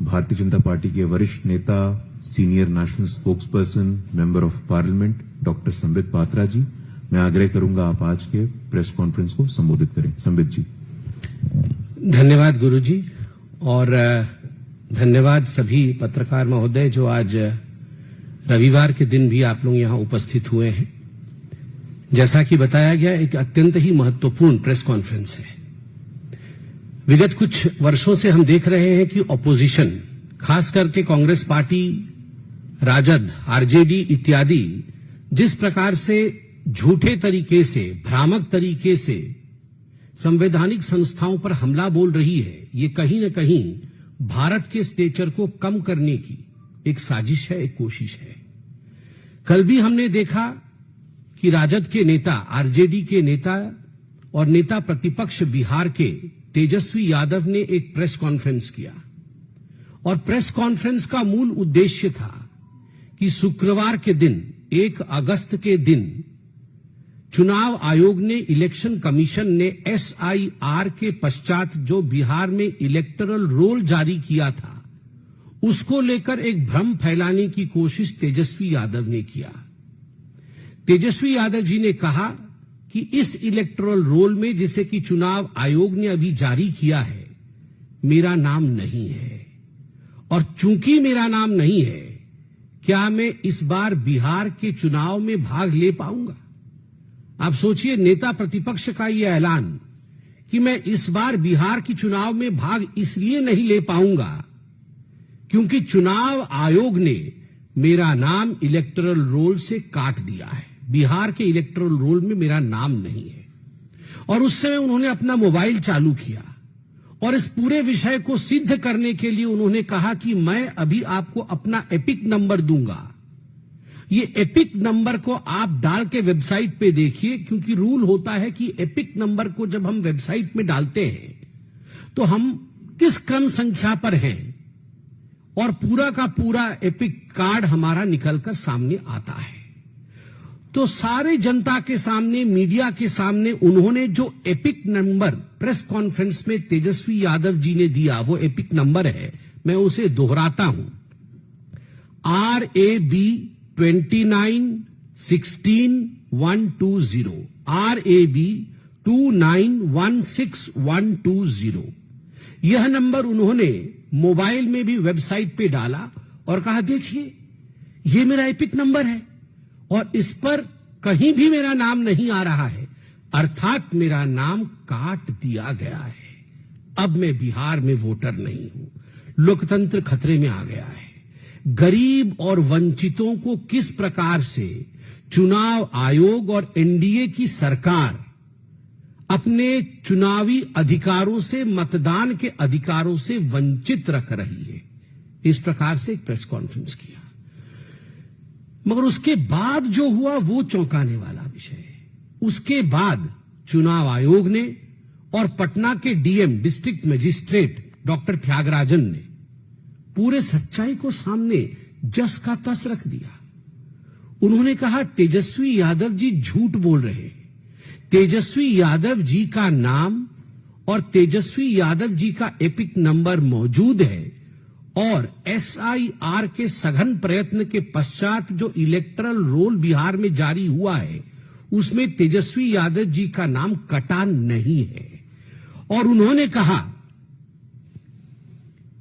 Bharatiya Janata party के वरिष्ठ नेता, senior national spokesperson, member of parliament doctor Sambit Patra ji, मैं आग्रह करूंगा आप आज के प्रेस कॉन्फ्रेंस को संबोधित करें। संबित जी। धन्यवाद गुरुजी, और धन्यवाद सभी पत्रकार महोदय जो आज रविवार के दिन भी आप लोग यहां उपस्थित हुए हैं। जैसा कि बताया गया, एक अत्यंत ही महत्वपूर्ण प्रेस कॉन्फ्रेंस है। विगत कुछ वर्षों से हम देख रहे हैं कि ऑपोजिशन, खास करके कांग्रेस पार्टी, राजद, आरजेडी इत्यादि जिस प्रकार से झूठे तरीके से, भ्रामक तरीके से संवैधानिक संस्थाओं पर हमला बोल रही है, ये कहीं न कहीं भारत के स्टेचर को कम करने की एक साजिश है, एक कोशिश है। कल भी हमने देखा कि राजद के नेता, आरजेडी के नेता और नेता प्रतिपक्ष बिहार के तेजस्वी यादव ने एक प्रेस कॉन्फ्रेंस किया, और प्रेस कॉन्फ्रेंस का मूल उद्देश्य था कि शुक्रवार के दिन, 1 अगस्त के दिन, चुनाव आयोग ने, इलेक्शन कमीशन ने SIR के पश्चात जो बिहार में इलेक्टरल रोल जारी किया था, उसको लेकर एक भ्रम फैलाने की कोशिश तेजस्वी यादव ने किया। तेजस्वी यादव जी ने कहा कि इस इलेक्टोरल रोल में, जिसे कि चुनाव आयोग ने अभी जारी किया है, मेरा नाम नहीं है, और चूंकि मेरा नाम नहीं है, क्या मैं इस बार बिहार के चुनाव में भाग ले पाऊंगा? आप सोचिए, नेता प्रतिपक्ष का यह ऐलान कि मैं इस बार बिहार की चुनाव में भाग इसलिए नहीं ले पाऊंगा क्योंकि चुनाव आयोग ने मेरा नाम इलेक्टोरल रोल से काट दिया है, बिहार के इलेक्टोरल रोल में मेरा नाम नहीं है। और उस समय उन्होंने अपना मोबाइल चालू किया और इस पूरे विषय को सिद्ध करने के लिए उन्होंने कहा कि मैं अभी आपको अपना एपिक नंबर दूंगा। ये एपिक नंबर को आप डाल के वेबसाइट पे देखिए, क्योंकि रूल होता है कि एपिक नंबर को जब हम वेबसाइट में डालते हैं तो हम किस क्रम संख्या पर हैं, और पूरा का पूरा एपिक कार्ड हमारा निकलकर सामने आता है। तो सारे जनता के सामने, मीडिया के सामने उन्होंने जो एपिक नंबर प्रेस कॉन्फ्रेंस में तेजस्वी यादव जी ने दिया, वो एपिक नंबर है, मैं उसे दोहराता हूं, RAB 2916120, RAB 2916120। यह नंबर उन्होंने मोबाइल में भी वेबसाइट पे डाला और कहा, देखिए ये मेरा एपिक नंबर है और इस पर कहीं भी मेरा नाम नहीं आ रहा है, अर्थात मेरा नाम काट दिया गया है। अब मैं बिहार में वोटर नहीं हूं। लोकतंत्र खतरे में आ गया है। गरीब और वंचितों को किस प्रकार से चुनाव आयोग और एनडीए की सरकार अपने चुनावी अधिकारों से, मतदान के अधिकारों से वंचित रख रही है, इस प्रकार से एक प्रेस कॉन्फ्रेंस किया। मगर उसके बाद जो हुआ वो चौंकाने वाला विषय है। उसके बाद चुनाव आयोग ने और पटना के DM, district magistrate doctor Tyagarajan ने पूरे सच्चाई को सामने जस का तस रख दिया। उन्होंने कहा, तेजस्वी यादव जी झूठ बोल रहे हैं। तेजस्वी यादव जी का नाम और तेजस्वी यादव जी का एपिक नंबर मौजूद है, और SIR के सघन प्रयत्न के पश्चात जो इलेक्टरल रोल बिहार में जारी हुआ है, उसमें तेजस्वी यादव जी का नाम कटा नहीं है। और उन्होंने कहा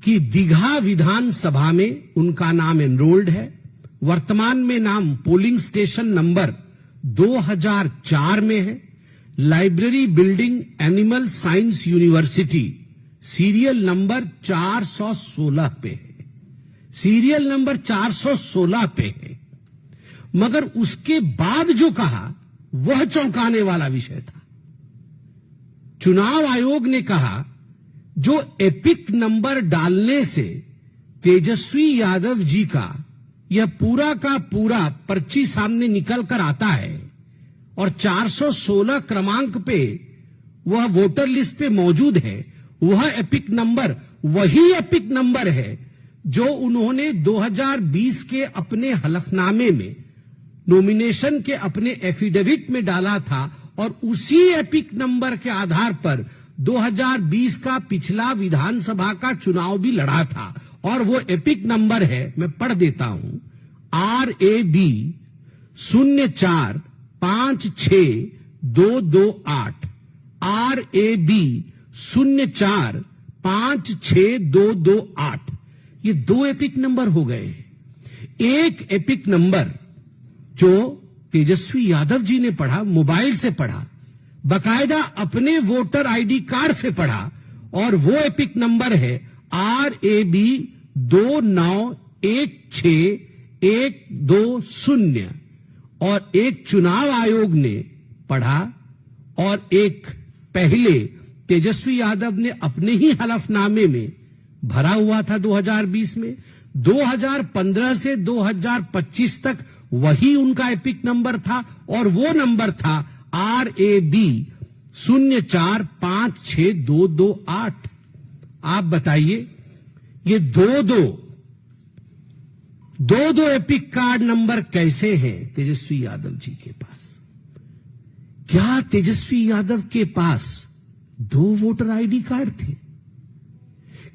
कि दीघा विधानसभा में उनका नाम एनरोल्ड है। वर्तमान में नाम पोलिंग स्टेशन नंबर 2004 में है। Library building, animal science university, serial number 416 पे है, सीरियल नंबर 416 पे है। मगर उसके बाद जो कहा वह चौंकाने वाला विषय था। चुनाव आयोग ने कहा, जो एपिक नंबर डालने से तेजस्वी यादव जी का यह पूरा का पूरा पर्ची सामने निकल कर आता है और 416 क्रमांक पे वह वोटर लिस्ट पे मौजूद है, वह एपिक नंबर वही एपिक नंबर है जो उन्होंने 2020 के अपने हलफनामे में, नॉमिनेशन के अपने एफिडेविट में डाला था, और उसी एपिक नंबर के आधार पर 2020 का पिछला विधानसभा का चुनाव भी लड़ा था और वो एपिक नंबर है, मैं पढ़ देता हूं, RAB 04562228, RAB 04562228। ये 2 एपिक नंबर हो गए। एक एपिक नंबर जो तेजस्वी यादव जी ने पढ़ा, मोबाइल से पढ़ा, बकायदा अपने वोटर आईडी कार्ड से पढ़ा, और वो एपिक नंबर है RAB 2916120, और एक चुनाव आयोग ने पढ़ा, और एक पहले तेजस्वी यादव ने अपने ही हलफनामे में भरा हुआ था 2020 में। 2015 से 2025 तक वही उनका एपिक नंबर था, और वो नंबर था RAB 04562228। आप बताइए, ये दो एपिक कार्ड नंबर कैसे हैं तेजस्वी यादव जी के पास? क्या तेजस्वी यादव के पास 2 वोटर आईडी कार्ड थे?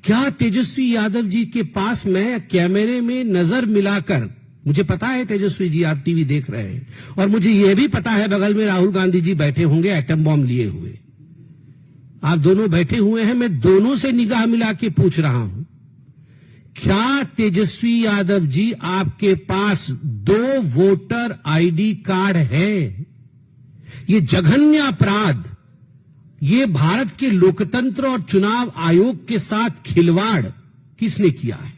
क्या तेजस्वी यादव जी के पास, मैं कैमरे में नजर मिलाकर, मुझे पता है तेजस्वी जी आप टीवी देख रहे हैं, और मुझे यह भी पता है बगल में राहुल गांधी जी बैठे होंगे एटम बॉम्ब लिए हुए, आप दोनों बैठे हुए हैं, मैं दोनों से निगाह मिला के पूछ रहा हूं, क्या तेजस्वी यादव जी आपके पास 2 वोटर आईडी कार्ड है? ये जघन्य अपराध, ये भारत के लोकतंत्र और चुनाव आयोग के साथ खिलवाड़ किसने किया है?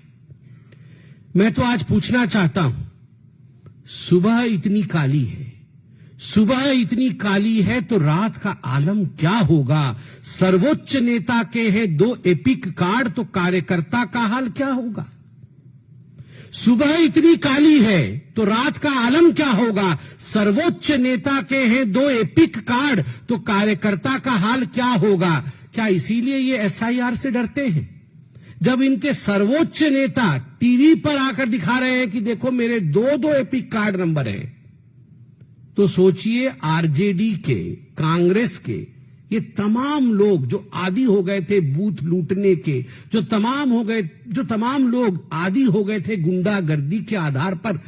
मैं तो आज पूछना चाहता हूं, सुबह इतनी काली है, सुबह इतनी काली है तो रात का आलम क्या होगा? सर्वोच्च नेता के हैं 2 एपिक कार्ड, तो कार्यकर्ता का हाल क्या होगा? सुबह इतनी काली है तो रात का आलम क्या होगा? सर्वोच्च नेता के हैं 2 एपिक कार्ड, तो कार्यकर्ता का हाल क्या होगा? क्या इसीलिए ये SIR से डरते हैं? जब इनके सर्वोच्च नेता टीवी पर आकर दिखा रहे हैं कि देखो मेरे 2 एपिक कार्ड नंबर हैं, तो सोचिए RJD के, कांग्रेस के ये तमाम लोग जो आदी हो गए थे बूथ लूटने के, जो तमाम लोग आदी हो गए थे गुंडागर्दी के आधार पर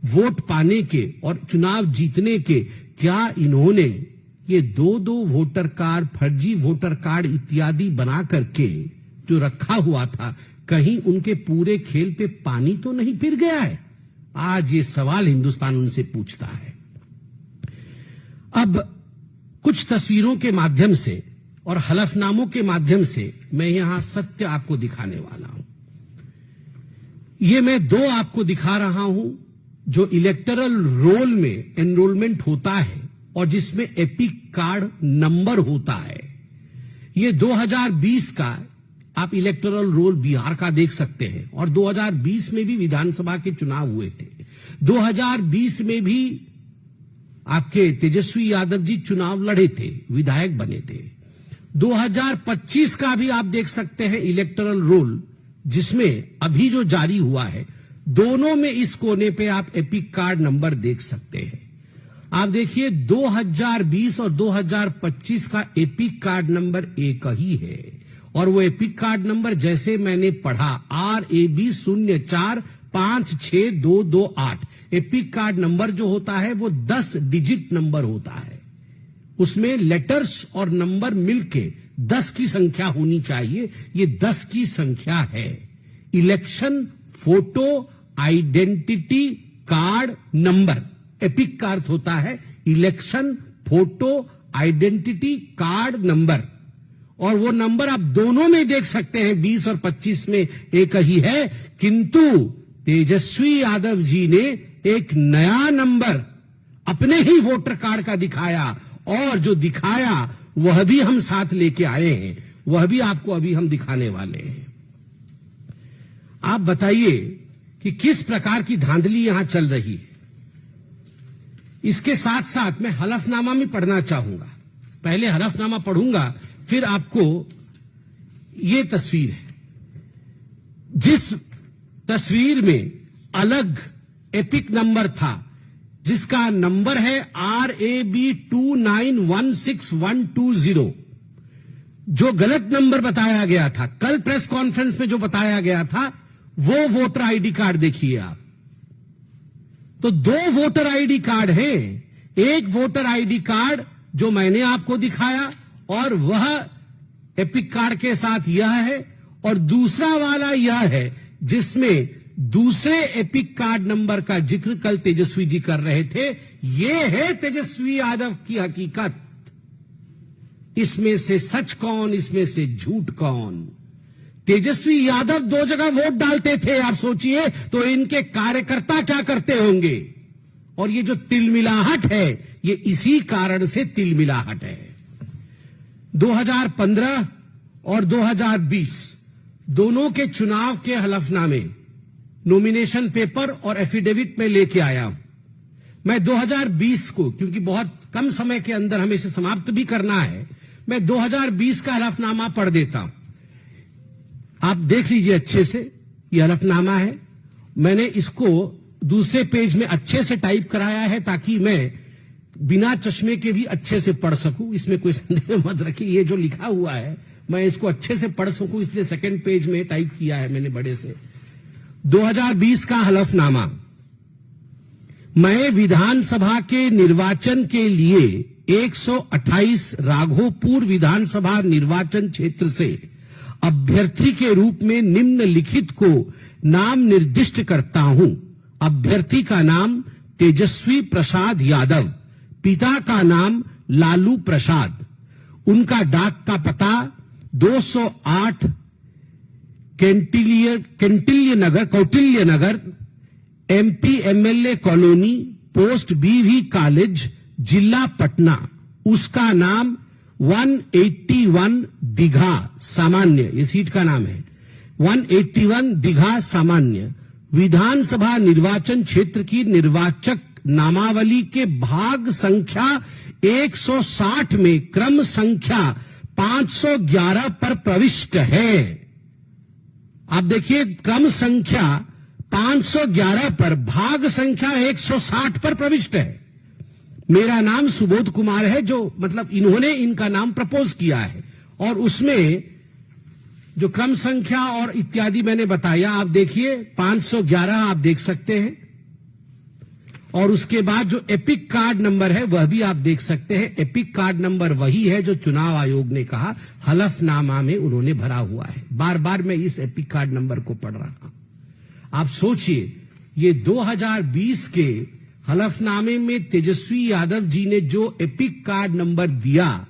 वोट पाने के और चुनाव जीतने के, क्या इन्होंने ये 2 वोटर कार्ड, फर्जी वोटर कार्ड इत्यादि बना करके जो रखा हुआ था, कहीं उनके पूरे खेल पे पानी तो नहीं फिर गया है? आज ये सवाल हिंदुस्तान उनसे पूछता है। अब कुछ तस्वीरों के माध्यम से और हलफनामों के माध्यम से मैं यहां सत्य आपको दिखाने वाला हूं। ये मैं 2 आपको दिखा रहा हूं जो इलेक्टरल रोल में एनरोलमेंट होता है और जिसमें एपिक कार्ड नंबर होता है। ये 2020 का आप इलेक्टोरल रोल बिहार का देख सकते हैं, और 2020 में भी विधानसभा के चुनाव हुए थे। 2020 में भी आपके तेजस्वी यादव जी चुनाव लड़े थे, विधायक बने थे। 2025 का भी आप देख सकते हैं इलेक्टोरल रोल, जिसमें अभी जो जारी हुआ है, दोनों में इस कोने पे आप एपिक कार्ड नंबर देख सकते हैं। आप देखिए 2020 और 2025 का एपिक कार्ड नंबर एक ही है, और वो एपिक कार्ड नंबर जैसे मैंने पढ़ा RAB 04562228, एपिक कार्ड नंबर जो होता है वो 10 डिजिट नंबर होता है। उसमें लेटर्स और नंबर मिलके 10 की संख्या होनी चाहिए। ये 10 की संख्या है। Election photo identity card number epic का अर्थ होता है election photo identity card number, और वो नंबर आप दोनों में देख सकते हैं, 20 और 25 में एक ही है। किंतु तेजस्वी यादव जी ने एक नया नंबर अपने ही वोटर कार्ड का दिखाया, और जो दिखाया वह भी हम साथ लेके आए हैं, वह भी आपको अभी हम दिखाने वाले हैं। आप बताइए कि किस प्रकार की धांधली यहां चल रही है। इसके साथ साथ मैं हलफनामा भी पढ़ना चाहूंगा। पहले हलफनामा पढ़ूंगा, फिर आपको ये तस्वीर है, जिस तस्वीर में अलग एपिक नंबर था, जिसका नंबर है RAB 2916120, जो गलत नंबर बताया गया था। कल प्रेस कॉन्फ्रेंस में जो बताया गया था वो वोटर आईडी कार्ड देखिए आप। तो दो वोटर आईडी कार्ड हैं। एक वोटर आईडी कार्ड जो मैंने आपको दिखाया और वह एपिक कार्ड के साथ यह है, और दूसरा वाला यह है जिसमें दूसरे एपिक कार्ड नंबर का जिक्र कल तेजस्वी जी कर रहे थे। यह है तेजस्वी यादव की हकीकत। इसमें से सच कौन, इसमें से झूठ कौन? तेजस्वी यादव दो जगह वोट डालते थे, आप सोचिए तो इनके कार्यकर्ता क्या करते होंगे। और ये जो तिलमिलाहट है, ये इसी कारण से तिलमिलाहट है। 2015 और 2020 दोनों के चुनाव के हलफनामे, नॉमिनेशन पेपर और एफिडेविट में लेके आया हूं। मैं 2020 को, क्योंकि बहुत कम समय के अंदर हमें इसे समाप्त भी करना है, मैं 2020 का हलफनामा पढ़ देता हूं। आप देख लीजिए अच्छे से, यह हलफनामा है। मैंने इसको दूसरे पेज में अच्छे से टाइप कराया है ताकि मैं बिना चश्मे के भी अच्छे से पढ़ सकूं। इसमें कोई संदेह मत रखिए, ये जो लिखा हुआ है मैं इसको अच्छे से पढ़ सकूं, इसलिए सेकंड पेज में टाइप किया है मैंने बड़े से। 2020 का हलफनामा। मैं विधानसभा के निर्वाचन के लिए 128 राघोपुर विधानसभा निर्वाचन क्षेत्र से अभ्यर्थी के रूप में निम्नलिखित को नाम निर्दिष्ट करता हूं। अभ्यर्थी का नाम तेजस्वी प्रसाद यादव, पिता का नाम लालू प्रसाद, उनका डाक का पता 208 कौटिल्य नगर, एमपी एमएलए कॉलोनी, पोस्ट बीवी कॉलेज, जिला पटना। उसका नाम 181 दीघा सामान्य, ये सीट का नाम है, 181 दीघा सामान्य। विधानसभा निर्वाचन क्षेत्र की निर्वाचक नामावली के भाग संख्या 160 में क्रम संख्या 511 पर प्रविष्ट है। आप देखिए, क्रम संख्या 511 पर भाग संख्या 160 पर प्रविष्ट है। मेरा नाम सुबोध कुमार है, जो मतलब इन्होंने इनका नाम प्रपोज किया है, और उसमें जो क्रम संख्या और इत्यादि मैंने बताया, आप देखिए 511 आप देख सकते हैं, और उसके बाद जो एपिक कार्ड नंबर है वह भी आप देख सकते हैं। एपिक कार्ड नंबर वही है जो चुनाव आयोग ने कहा हलफनामा में उन्होंने भरा हुआ है। बार बार मैं इस एपिक कार्ड नंबर को पढ़ रहा हूं। आप सोचिए, ये 2020 के हलफनामे में तेजस्वी यादव जी ने जो एपिक कार्ड नंबर दिया,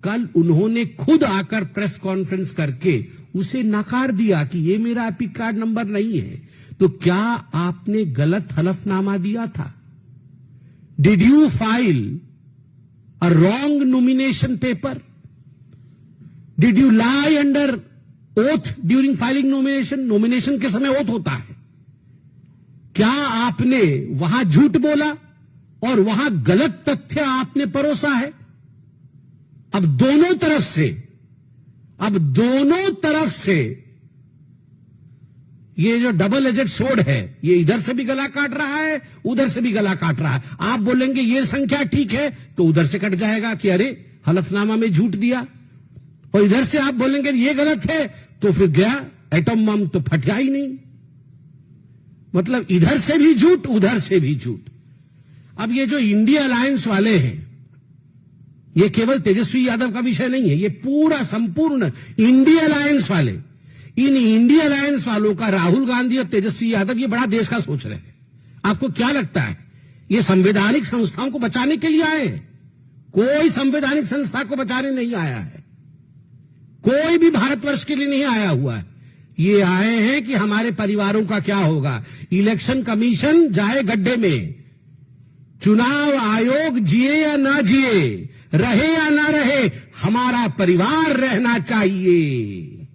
कल उन्होंने खुद आकर प्रेस कॉन्फ्रेंस करके उसे नकार दिया कि ये मेरा एपिक कार्ड नंबर नहीं है। तो क्या आपने गलत हलफनामा दिया था? Did you file a wrong nomination paper? Did you lie under oath during filing nomination? Nomination के समय ओथ होता है। क्या आपने वहां झूठ बोला और वहां गलत तथ्य आपने परोसा है? अब दोनों तरफ से ये जो डबल एजेड सोर्ड है, ये इधर से भी गला काट रहा है, उधर से भी गला काट रहा है। आप बोलेंगे ये संख्या ठीक है तो उधर से कट जाएगा कि अरे हलफनामा में झूठ दिया, और इधर से आप बोलेंगे ये गलत है तो फिर गया एटम बम तो फटा ही नहीं। मतलब इधर से भी झूठ, उधर से भी झूठ। अब ये जो इंडिया अलायंस वाले हैं, ये केवल तेजस्वी यादव का विषय नहीं है, ये पूरा संपूर्ण इंडिया अलायंस वाले, इन इंडिया अलायंस वालों का राहुल गांधी और तेजस्वी यादव ये बड़ा देश का सोच रहे हैं। आपको क्या लगता है ये संवैधानिक संस्थाओं को बचाने के लिए आए हैं? कोई संवैधानिक संस्था को बचाने नहीं आया है, कोई भी भारतवर्ष के लिए नहीं आया हुआ है। ये आए हैं कि हमारे परिवारों का क्या होगा। इलेक्शन कमीशन जाए गड्ढे में, चुनाव आयोग जिए या ना जिए, रहे या ना रहे, हमारा परिवार रहना चाहिए,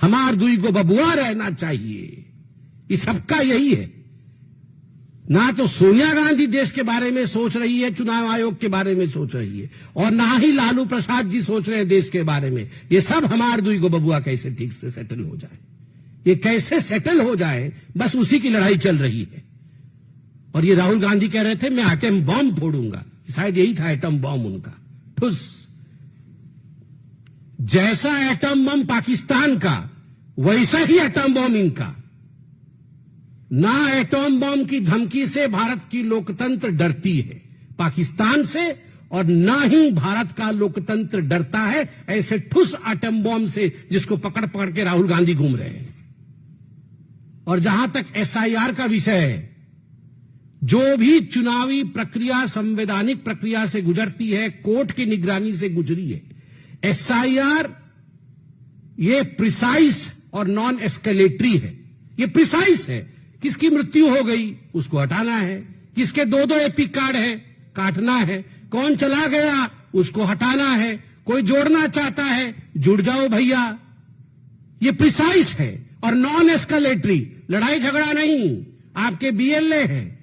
हमार दुई को बबुआ रहना चाहिए। ये सबका यही है। ना तो सोनिया गांधी देश के बारे में सोच रही है, चुनाव आयोग के बारे में सोच रही है, और ना ही लालू प्रसाद जी सोच रहे हैं देश के बारे में। ये सब हमार दुई को बबुआ कैसे ठीक से सेटल हो जाए, ये कैसे सेटल हो जाए, बस उसी की लड़ाई चल रही है। और ये राहुल गांधी कह रहे थे मैं एटम बॉम्ब फोड़ूंगा, शायद यही था एटम बॉम्ब उनका, ठुस। जैसा एटम बम पाकिस्तान का, वैसा ही एटम बम इनका। ना एटॉम बम की धमकी से भारत की लोकतंत्र डरती है पाकिस्तान से, और ना ही भारत का लोकतंत्र डरता है ऐसे ठुस एटॉम बम से जिसको पकड़ पकड़ के राहुल गांधी घूम रहे हैं। और जहां तक एसआईआर का विषय है, जो भी चुनावी प्रक्रिया संवैधानिक प्रक्रिया से गुजरती है, कोर्ट की निगरानी से गुजरी है। एसआईआर ये प्रिसाइज और नॉन एस्केलेटरी है। ये प्रिसाइज है, किसकी मृत्यु हो गई उसको हटाना है, किसके दो एपिक कार्ड है काटना है, कौन चला गया उसको हटाना है, कोई जोड़ना चाहता है जुड़ जाओ भैया। ये प्रिसाइज है और नॉन एस्केलेटरी, लड़ाई झगड़ा नहीं। आपके बीएलए है,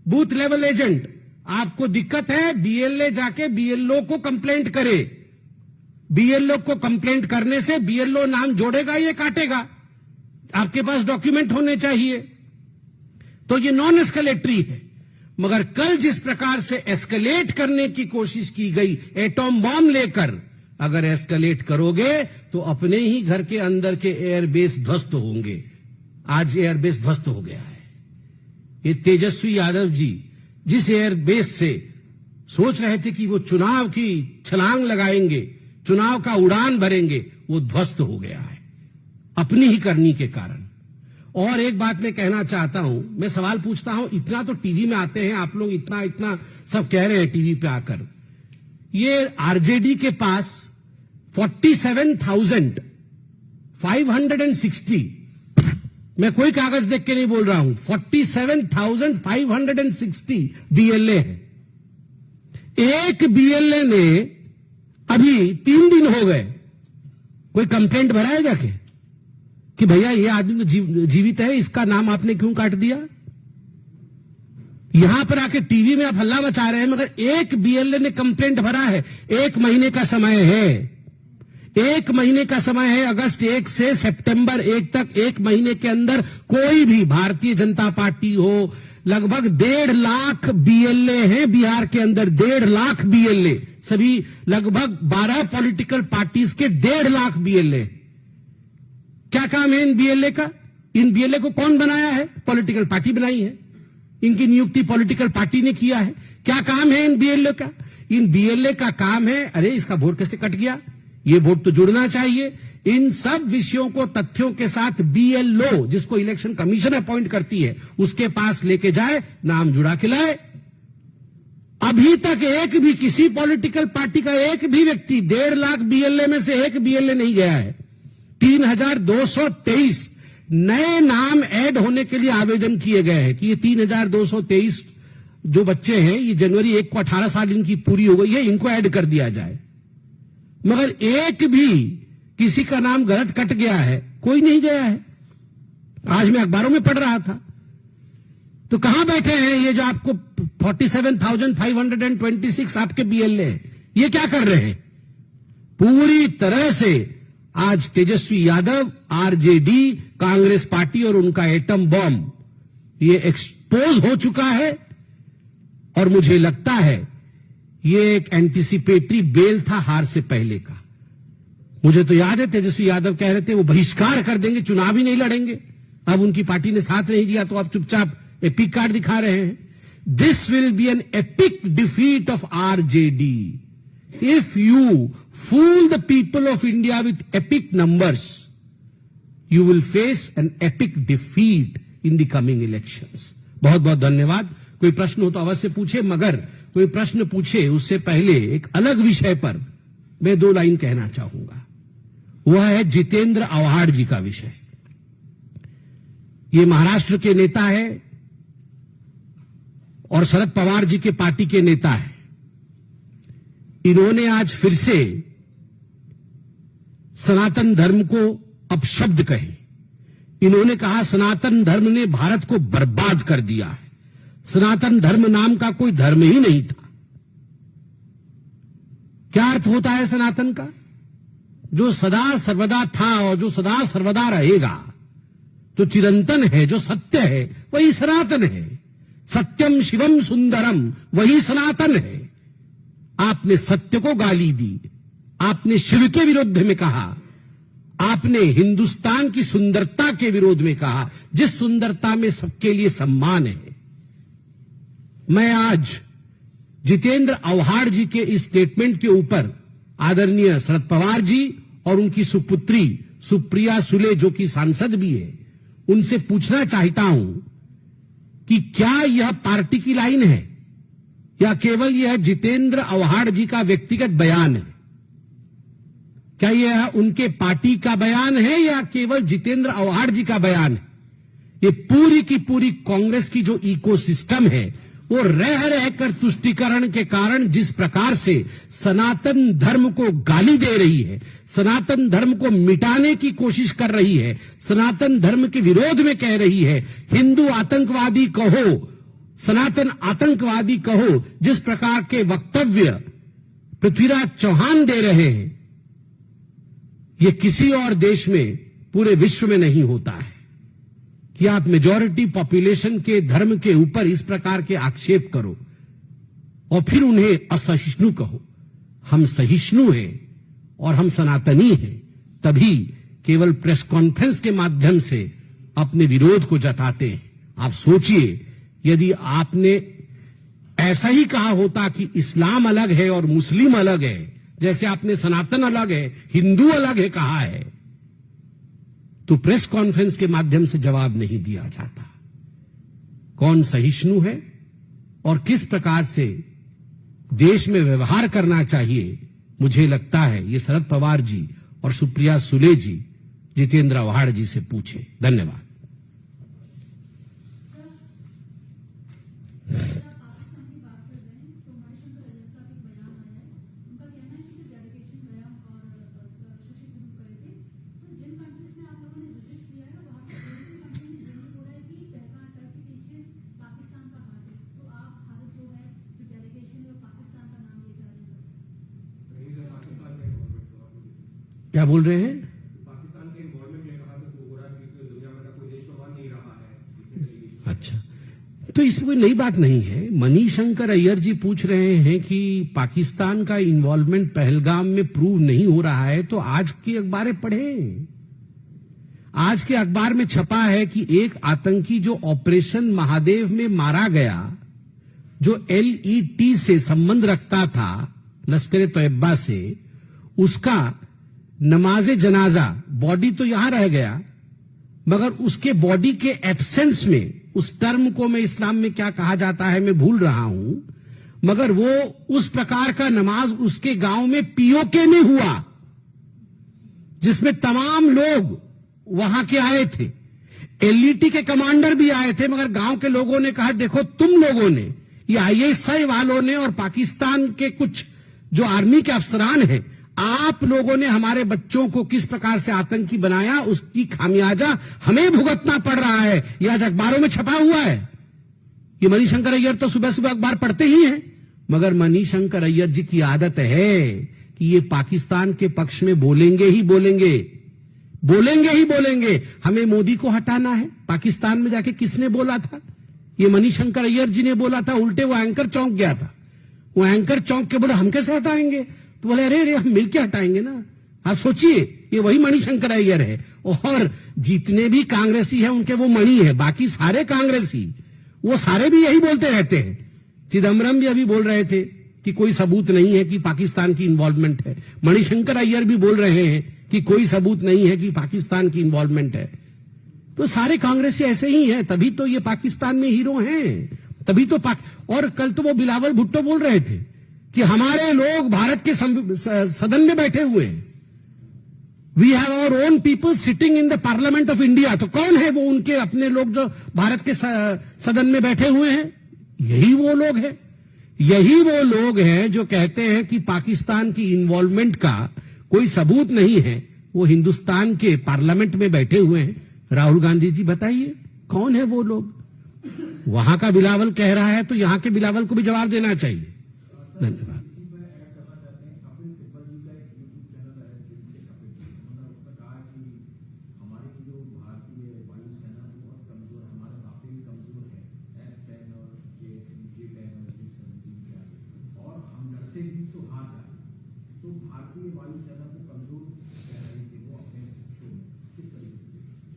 बूथ लेवल एजेंट, आपको दिक्कत है बीएलए जाके बीएलओ को कंप्लेंट करे। बीएलओ को कंप्लेंट करने से बीएलओ नाम जोड़ेगा ये काटेगा, आपके पास डॉक्यूमेंट होने चाहिए। तो ये नॉन एस्केलेटरी है। मगर कल जिस प्रकार से एस्केलेट करने की कोशिश की गई एटॉम बम लेकर, अगर एस्केलेट करोगे तो अपने ही घर के अंदर के एयरबेस ध्वस्त होंगे। आज एयरबेस ध्वस्त हो गया है। ये तेजस्वी यादव जी जिस एयरबेस से सोच रहे थे कि वो चुनाव की छलांग लगाएंगे, चुनाव का उड़ान भरेंगे, वो ध्वस्त हो गया है अपनी ही करनी के कारण। और एक बात मैं कहना चाहता हूं, मैं सवाल पूछता हूं, इतना तो टीवी में आते हैं आप लोग, इतना इतना सब कह रहे हैं टीवी पे आकर, ये आरजेडी के पास 47,560, मैं कोई कागज देख के नहीं बोल रहा हूं, 47,560 बीएलए है। एक बीएलए ने अभी 3 दिन हो गए कोई कंप्लेंट भरा है जाके कि भैया ये आदमी तो जीवित है, इसका नाम आपने क्यों काट दिया? यहां पर आके टीवी में आप हल्ला मचा रहे हैं, मगर एक बीएलए ने कंप्लेंट भरा है। 1 महीने का समय है, 1 महीने का समय है, अगस्त 1 से सितंबर 1 तक 1 महीने के अंदर कोई भी भारतीय जनता पार्टी हो, लगभग 1.5 लाख बीएलए हैं बिहार के अंदर, 1.5 लाख बीएलए, सभी लगभग 12 पॉलिटिकल पार्टीज के 1.5 लाख बीएलए। क्या काम है इन बीएलए का? इन बीएलए को कौन बनाया है? पॉलिटिकल पार्टी बनाई है, इनकी नियुक्ति पॉलिटिकल पार्टी ने किया है। क्या काम है इन बीएलए का? इन बीएलए का काम है, अरे इसका वोट कैसे कट गया, ये वोट तो जुड़ना चाहिए। इन सब विषयों को तथ्यों के साथ बीएलओ, जिसको इलेक्शन कमीशन अपॉइंट करती है, उसके पास लेके जाए, नाम जुड़ा के लाए। अभी तक एक भी किसी पॉलिटिकल पार्टी का एक भी व्यक्ति 1.5 लाख बीएलए में से एक बीएलए नहीं गया है। 3,223 नए नाम ऐड होने के लिए आवेदन किए गए हैं कि ये 3,223 जो बच्चे हैं, ये जनवरी 1 को 18 साल इनकी पूरी हो गई है, इनको ऐड कर दिया जाए। मगर एक भी किसी का नाम गलत कट गया है, कोई नहीं गया है। आज मैं अखबारों में पढ़ रहा था। तो कहां बैठे हैं ये जो आपको 47,526 आपके बीएलए, ये क्या कर रहे हैं? पूरी तरह से आज तेजस्वी यादव, आरजेडी, कांग्रेस पार्टी और उनका एटम बम ये एक्सपोज हो चुका है। और मुझे लगता है ये एक एंटीसिपेटरी बेल था हार से पहले का। मुझे तो याद है तेजस्वी यादव कह रहे थे वो बहिष्कार कर देंगे, चुनाव ही नहीं लड़ेंगे। अब उनकी पार्टी ने साथ नहीं दिया तो अब चुपचाप एपिक कार्ड दिखा रहे हैं। This will be an epic defeat of RJD. If you fool the people of India with epic numbers, you will face an epic defeat in the coming elections. बहुत बहुत धन्यवाद। कोई प्रश्न हो तो अवश्य पूछे, मगर कोई प्रश्न पूछे उससे पहले एक अलग विषय पर मैं 2 लाइन कहना चाहूंगा। वह है जितेंद्र आव्हाड जी का विषय। ये महाराष्ट्र के नेता है और शरद पवार जी के पार्टी के नेता है। इन्होंने आज फिर से सनातन धर्म को अपशब्द कहे। इन्होंने कहा सनातन धर्म ने भारत को बर्बाद कर दिया है, सनातन धर्म नाम का कोई धर्म ही नहीं था। क्या अर्थ होता है सनातन का? जो सदा सर्वदा था और जो सदा सर्वदा रहेगा, जो चिरंतन है, जो सत्य है, वही सनातन है। सत्यम शिवम सुंदरम, वही सनातन है। आपने सत्य को गाली दी, आपने शिव के विरुद्ध में कहा, आपने हिंदुस्तान की सुंदरता के विरोध में कहा, जिस सुंदरता में सबके लिए सम्मान है। मैं आज जितेंद्र आव्हाड जी के इस स्टेटमेंट के ऊपर आदरणीय शरद पवार जी और उनकी सुपुत्री सुप्रिया सुले, जो कि सांसद भी है, उनसे पूछना चाहता हूं कि क्या यह पार्टी की लाइन है या केवल यह जितेंद्र आव्हाड जी का व्यक्तिगत बयान है? क्या यह उनके पार्टी का बयान है या केवल जितेंद्र आव्हाड जी का बयान है? ये पूरी की पूरी कांग्रेस की जो इकोसिस्टम है, वो रह रहकर तुष्टीकरण के कारण जिस प्रकार से सनातन धर्म को गाली दे रही है, सनातन धर्म को मिटाने की कोशिश कर रही है, सनातन धर्म के विरोध में कह रही है, हिंदू आतंकवादी कहो, सनातन आतंकवादी कहो, जिस प्रकार के वक्तव्य पृथ्वीराज चौहान दे रहे हैं, ये किसी और देश में, पूरे विश्व में नहीं होता है कि आप मेजॉरिटी पॉपुलेशन के धर्म के ऊपर इस प्रकार के आक्षेप करो और फिर उन्हें असहिष्णु कहो। हम सहिष्णु हैं और हम सनातनी हैं, तभी केवल प्रेस कॉन्फ्रेंस के माध्यम से अपने विरोध को जताते हैं। आप सोचिए, यदि आपने ऐसा ही कहा होता कि इस्लाम अलग है और मुस्लिम अलग है, जैसे आपने सनातन अलग है, हिंदू अलग है कहा है, तो प्रेस कॉन्फ्रेंस के माध्यम से जवाब नहीं दिया जाता। कौन सहिष्णु है और किस प्रकार से देश में व्यवहार करना चाहिए, मुझे लगता है ये शरद पवार जी और सुप्रिया सुले जी जितेंद्र आव्हाड जी से पूछे। धन्यवाद। क्या बोल रहे हैं? पाकिस्तान के इन्वॉल्वमेंट में कहा तो हो रहा है कि दुनिया में का कोई देश प्रवाह नहीं रहा है। अच्छा, तो इसमें कोई नई बात नहीं है। मणिशंकर अय्यर जी पूछ रहे हैं कि पाकिस्तान का इन्वॉल्वमेंट पहलगाम में प्रूव नहीं हो रहा है, तो आज की अखबारें पढ़ें। आज के अखबार में छपा है कि एक आतंकी जो ऑपरेशन महादेव में मारा गया, जो LET से संबंध रखता था, लश्कर तैयबा से, उसका नमाजे जनाजा, बॉडी तो यहां रह गया, मगर उसके बॉडी के एब्सेंस में, उस टर्म को मैं इस्लाम में क्या कहा जाता है मैं भूल रहा हूं, मगर वो उस प्रकार का नमाज उसके गांव में POK में हुआ, जिसमें तमाम लोग वहां के आए थे, LET के कमांडर भी आए थे, मगर गांव के लोगों ने कहा देखो तुम लोगों ने, ये ISI वालों ने और पाकिस्तान के कुछ जो आर्मी के अफसरान हैं, आप लोगों ने हमारे बच्चों को किस प्रकार से आतंकी बनाया, उसकी खामियाजा हमें भुगतना पड़ रहा है। यह आज अखबारों में छपा हुआ है। ये मणिशंकर अय्यर तो सुबह सुबह अखबार पढ़ते ही हैं, मगर मणिशंकर अय्यर जी की आदत है कि ये पाकिस्तान के पक्ष में बोलेंगे ही बोलेंगे, बोलेंगे ही बोलेंगे। हमें मोदी को हटाना है। पाकिस्तान में जाके किसने बोला था? ये मणिशंकर अय्यर जी ने बोला था। उल्टे वो एंकर चौंक गया था। वो एंकर चौंक के बोले हम कैसे हटाएंगे, तो बोले अरे हम मिलके हटाएंगे ना। आप सोचिए, ये वही मणिशंकर अय्यर है, और जितने भी कांग्रेसी हैं उनके वो मणि है, बाकी सारे कांग्रेसी वो सारे भी यही बोलते रहते हैं। चिदम्बरम भी अभी बोल रहे थे कि कोई सबूत नहीं है कि पाकिस्तान की इन्वॉल्वमेंट है। मणिशंकर अय्यर भी बोल रहे हैं कि कोई सबूत नहीं है कि पाकिस्तान की इन्वॉल्वमेंट है। तो सारे कांग्रेसी ऐसे ही हैं, तभी तो ये पाकिस्तान में हीरो हैं, तभी तो और कल तो वो बिलावल भुट्टो बोल रहे थे कि हमारे लोग भारत के सदन में बैठे हुए हैं, we have our own people sitting in the parliament of India. तो कौन है वो उनके अपने लोग जो भारत के सदन में बैठे हुए हैं? यही वो लोग हैं, यही वो लोग हैं जो कहते हैं कि पाकिस्तान की इन्वॉल्वमेंट का कोई सबूत नहीं है। वो हिंदुस्तान के पार्लियामेंट में बैठे हुए हैं। राहुल गांधी जी बताइए कौन है वो लोग? वहां का बिलावल कह रहा है तो यहां के बिलावल को भी जवाब देना चाहिए। धन्यवाद।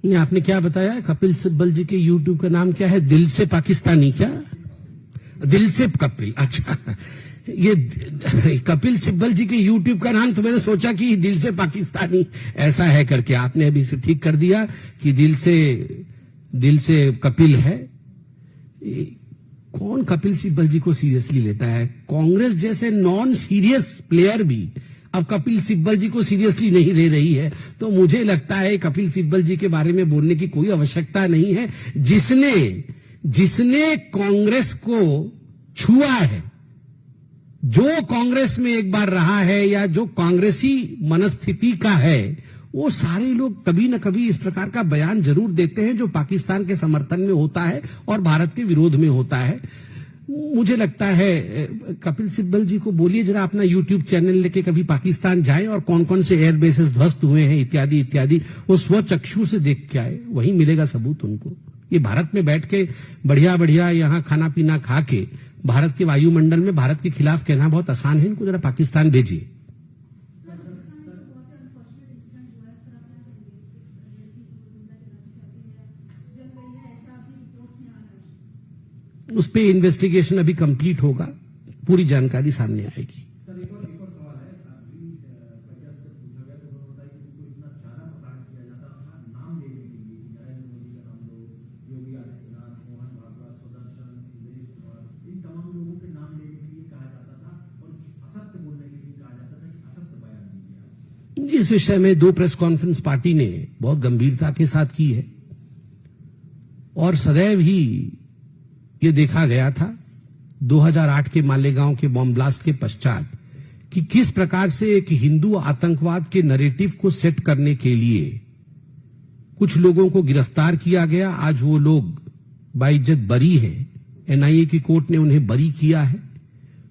ये आपने क्या बताया? कपिल सिब्बल जी के यूट्यूब का नाम क्या है? दिल से पाकिस्तानी क्या? दिल से कपिल, अच्छा। ये कपिल सिब्बल जी के यूट्यूब का नाम तो मैंने सोचा कि दिल से पाकिस्तानी ऐसा है करके, आपने अभी से ठीक कर दिया कि दिल से कपिल है। कौन कपिल सिब्बल जी को सीरियसली लेता है? कांग्रेस जैसे नॉन सीरियस प्लेयर भी अब कपिल सिब्बल जी को सीरियसली नहीं ले रही है, तो मुझे लगता है कपिल सिब्बल जी के बारे में बोलने की कोई आवश्यकता नहीं है। जिसने कांग्रेस को छुआ है, जो कांग्रेस में एक बार रहा है या जो कांग्रेसी मनस्थिति का है, वो सारे लोग कभी न कभी इस प्रकार का बयान जरूर देते हैं जो पाकिस्तान के समर्थन में होता है और भारत के विरोध में होता है। मुझे लगता है कपिल सिब्बल जी को बोलिए जरा अपना यूट्यूब चैनल लेके कभी पाकिस्तान जाएं और कौन कौन से एयर बेसेस ध्वस्त हुए हैं इत्यादि इत्यादि वो स्वचक्षु से देख के आए, वहीं मिलेगा सबूत उनको। ये भारत में बैठ के बढ़िया बढ़िया यहां खाना पीना खा के भारत के वायुमंडल में भारत के खिलाफ कहना बहुत आसान है। इनको जरा पाकिस्तान भेजिए। उस पे इन्वेस्टिगेशन अभी कंप्लीट होगा, पूरी जानकारी सामने आएगी। सर एक और सवाल है। अभी प्रज्ञा से पूछा गया तो उन्होंने बताया कि उनको इतना ज्यादा प्रताड़ित किया जाता था नाम लेने के लिए, नरेंद्र मोदी का नाम लो, योगी आदित्यनाथ, मोहन भागवत, सुदर्शन, इंद्रेश कुमार, इन तमाम लोगों के नाम लेने के लिए कहा जाता था और असत्य बोलने के लिए कहा जाता था कि असत्य बयान दीजिए। इस विषय में 2 प्रेस कॉन्फ्रेंस पार्टी ने बहुत गंभीरता के साथ की है और सदैव ही ये देखा गया था 2008 के मालेगांव के बॉम्ब ब्लास्ट के पश्चात कि किस प्रकार से एक हिंदू आतंकवाद के नैरेटिव को सेट करने के लिए कुछ लोगों को गिरफ्तार किया गया। आज वो लोग बाइज्जत बरी हैं, एनआईए की कोर्ट ने उन्हें बरी किया है।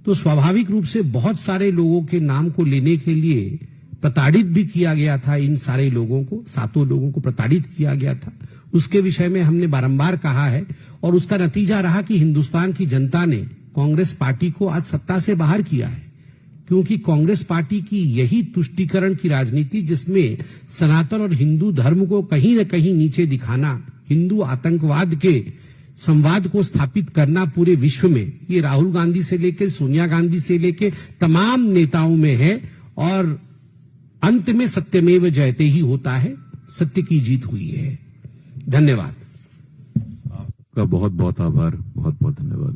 तो स्वाभाविक रूप से बहुत सारे लोगों के नाम को लेने के लिए प्रताड़ित भी किया गया था। इन सारे लोगों को, 7 लोगों को प्रताड़ित किया गया था। उसके विषय में हमने बारंबार कहा है और उसका नतीजा रहा कि हिंदुस्तान की जनता ने कांग्रेस पार्टी को आज सत्ता से बाहर किया है, क्योंकि कांग्रेस पार्टी की यही तुष्टीकरण की राजनीति, जिसमें सनातन और हिंदू धर्म को कहीं न कहीं नीचे दिखाना, हिंदू आतंकवाद के संवाद को स्थापित करना पूरे विश्व में, ये राहुल गांधी से लेकर सोनिया गांधी से लेकर तमाम नेताओं में है और अंत में सत्यमेव जयते ही होता है। सत्य की जीत हुई है। धन्यवाद। आपका बहुत बहुत आभार, बहुत बहुत धन्यवाद।